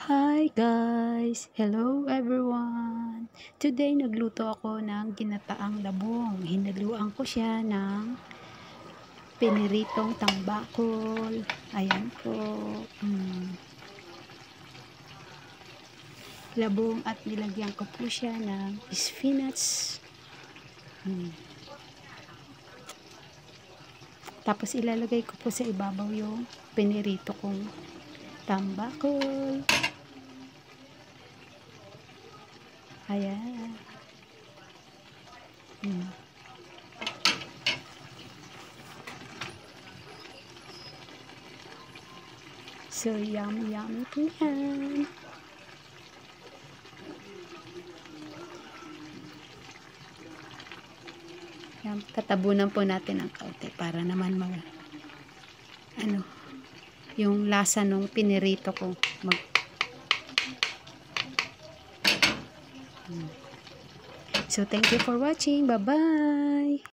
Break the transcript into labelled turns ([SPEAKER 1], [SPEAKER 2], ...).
[SPEAKER 1] Hi guys! Hello everyone! Today nagluto ako ng ginataang labong. Hinaluan ko siya ng piniritong tambakol. Ayan po. Labong at nilagyan ko po siya ng spinach. Tapos ilalagay ko po sa ibabaw yung pinirito kong tambakol. Ayan. So, yummy po yan. Yan, tatabunan po natin ng kaunti para naman yung lasa nung pinirito ko So, thank you for watching. Bye-bye!